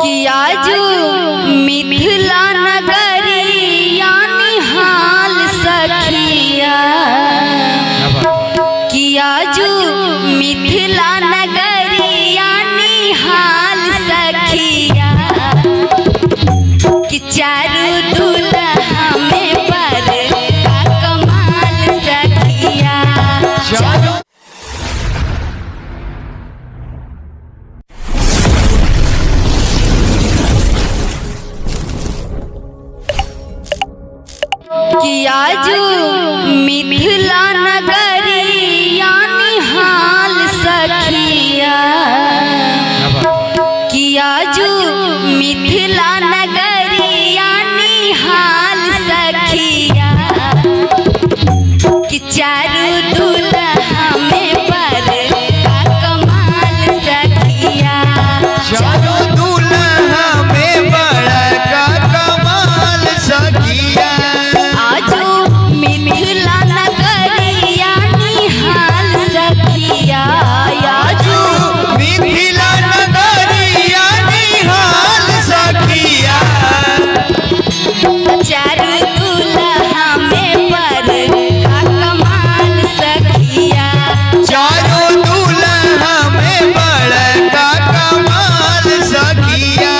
किया जो मिथिला नगरिया निहाल सखिया, किया जो मिथिला नगरिया निहाल सखिया, कि चारू दुल्हा में पर का कमाल सखिया। किया जो मिथिला नगरिया निहाल सखिया, किया जो मिथिला नगरिया निहाल सखिया, कि चारू दुल्हा में पर का कमाल सखिया। चारू दुल्हा में बड़ा का कमाल सखिया। मिथिला नगरिया निहाल सखिया, आजू मिथिला नगरिया निहाल सखिया। चारू दुल्हा में पर का कमाल सखिया। चारू दुल्हा में बड़ा का कमाल सखिया।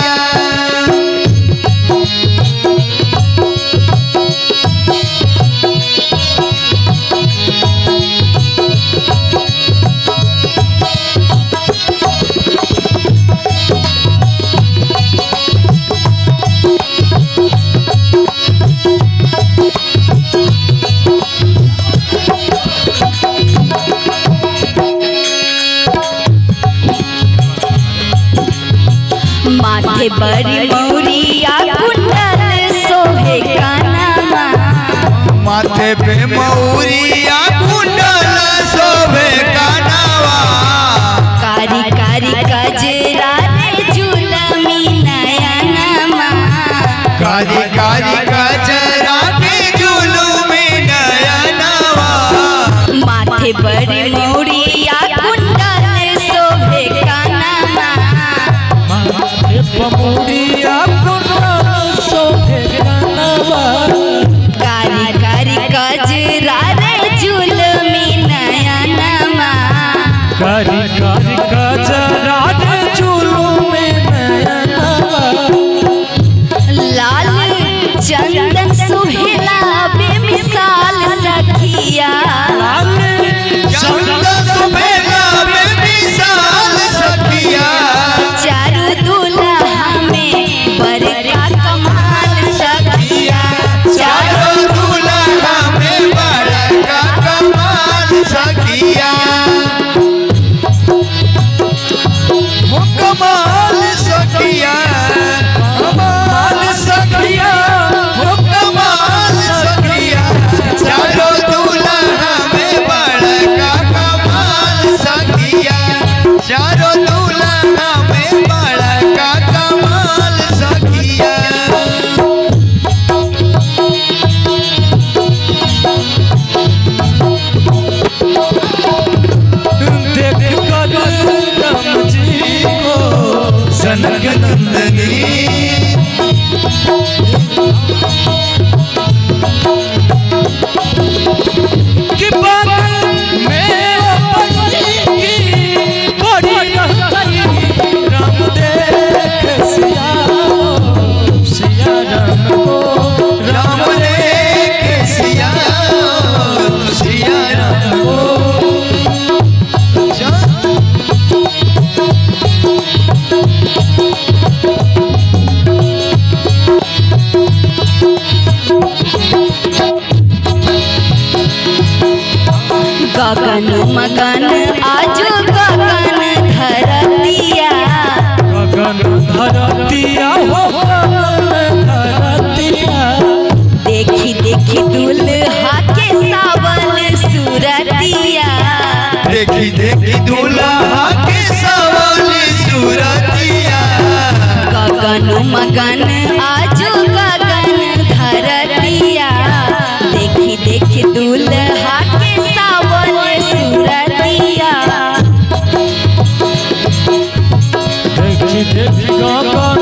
माथे बड़ी मौरिया कुंडल सोहे कानमा, माथे पे मौरिया कुंडल शोभे कानवा। कारी कारी गजरा रे जुलमी नयनमा, कारी कारी गजरा के जुलूमी नयनवा। माथे बड़ी मौरिया कुंडल सोहे कानमा, पमुड़िया कुंडल शोभे कानवा। कारी कारी गजरा रे जुलमी नयनमा, कारी कारी गजरा रे जुलूमी नयनवा। लाल चंदन सुहेला बेमिसाल सखिया, चंदन सुभेला बेमिसाल सखिया। चारू दुल्हा में बड़का कमाल सखिया। चारू दुल्हा में बड़ा का कमाल सखिया। वो कमाल सखिया, कमाल सखिया, वो कमाल सखिया। चारू दुल्हा में बड़ा का कमाल सखिया। चारू दुल्हा में बड़ा का कमाल सखिया। देख कर राम जी को जनक नंदनी, कि बात में अपनी की बड़ी रहती। राम देख सिया सिया राम को, राम देख सिया सिया राम को। गगन मगन आजो गगन धरतिया, गगन धरतिया हो गगन धरतिया। देखी देखी दुल्हा के सावल सूरतिया, देखी देखी दुल्हा के सवाल सूरतिया। गगन मगन आजो गगन धरतिया, देखी देखी दुल्हा के सावल सूरतिया। देखी देखी गगन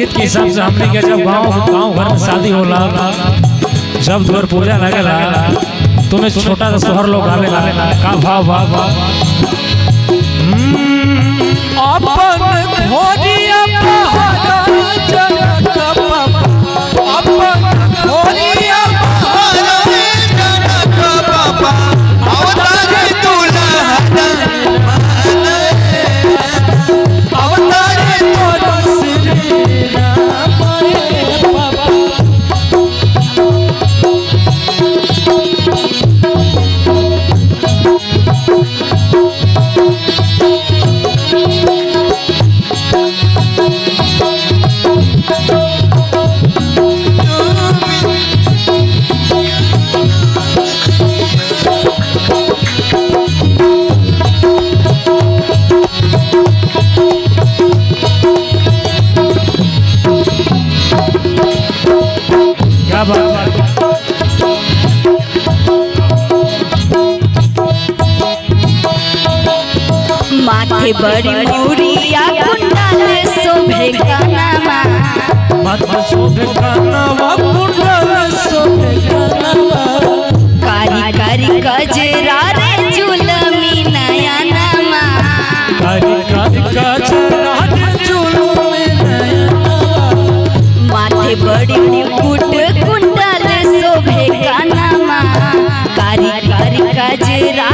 गीत के हिसाब से हमने क्या जब गांव घर में शादी होला जब द्वार पूजा लगेला तुम्हें छोटा सा सोहर लोग गावेला का भाव भाव अपन घोड़िया पहाड़ा जनक बाबा अपन घोड़िया जनक बाबा अवतार दुल्हन अवतार तोर श्री राम बाबा क्या बात माथे बड़ी मुरिया कुंडल शोभे कानमा मत शोभे कानवा कुंडल शोभे कानवा कारी कारी गजरा रे जुलमी नयनमा कारी कारी गजरा रे जुलमी नयनवा माथे बड़ी मुकुट कुंडल शोभे कानमा कारी कारी गजरा